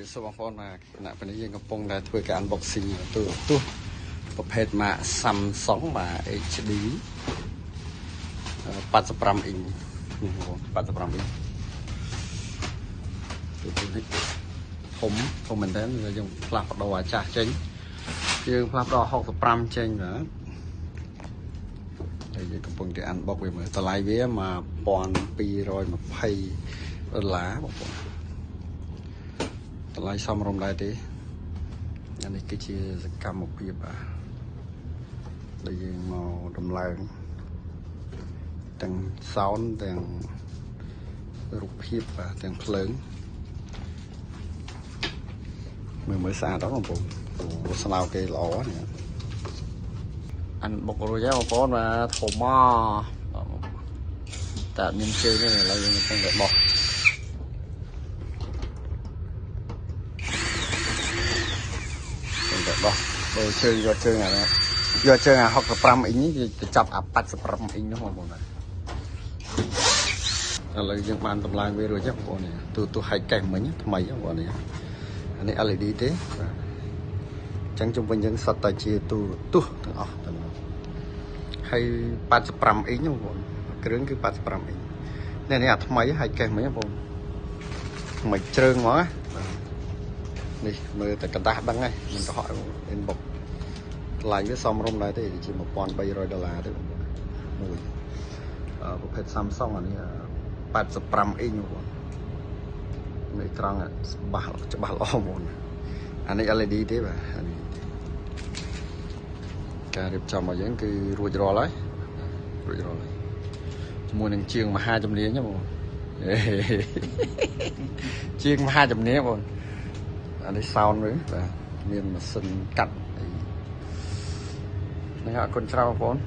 số bằng phone mà nãy bên đâyកំពុងតែធ្វើការ unboxing ទូរទស្សន៍ប្រភេទ Mac Samsung បាទ HD 85 inch នេះបង85 inch ទូរទស្សន៍នេះធំមែនតើយើងផ្លាស់ប្ដូរអាចាស់ចេញយើងផ្លាស់ប្ដូរ65ចេញបាទហើយយើងកំពុងតែ unbox វាមើលតម្លៃវា$1220បងប្អូនតម្លៃសមរម្យដែរទេអានេះគឺជាសកម្មភាពដែលយើងមកដំឡើងទាំង sound ទាំងរូបភាពទាំងភ្លើងមើលស្អាតដល់បងប្អូនស្នោគេល្អនេះអានបុករួចហើយបងប្អូនបាទធំមកតែមានជើងទេឥឡូវយើងកំពុងតែបោះបើជើងយកជើងអាយកជើងអា65អ៊ីងនេះទៅចាប់អា85អ៊ីងនោះបងប្អូនបាទឥឡូវយើងបានតម្លើងវារួចហើយបងប្អូននេះទូហែកកេះមិញថ្មីបងប្អូននេះអានេះ LED ទេបាទអញ្ចឹងជុំវិញយើងសុទ្ធតែជាទូរទស្សន៍ទាំងអស់ទាំងនោះហើយ85អ៊ីងបងប្អូនគ្រឿងគឺ85អ៊ីងនេះអាថ្មីហែកកេះមិញបងប្អូនថ្មីជ្រើងហ្មងនេះមើលតែกระดาษដឹងហើយមិនកុហក inbox ថ្លៃវាសមរម្យដែរទេជា$1300ទេមួយប្រភេទ Samsung អានេះ85អ៊ីងបងនេះត្រង់ច្បាស់ល្អហ្មងអានេះ LED ទេបាទអានេះការរៀបចំរបស់យើងគឺរួចរាល់ហើយជាមួយនឹងជាងមហាជំនាញហ្នឹងបងជាងមហាជំនាញបងអានេះ sound វិញបាទមានម៉ាស៊ីនកាត់អីហ្នឹងអរគុណច្រើនបងប្អូន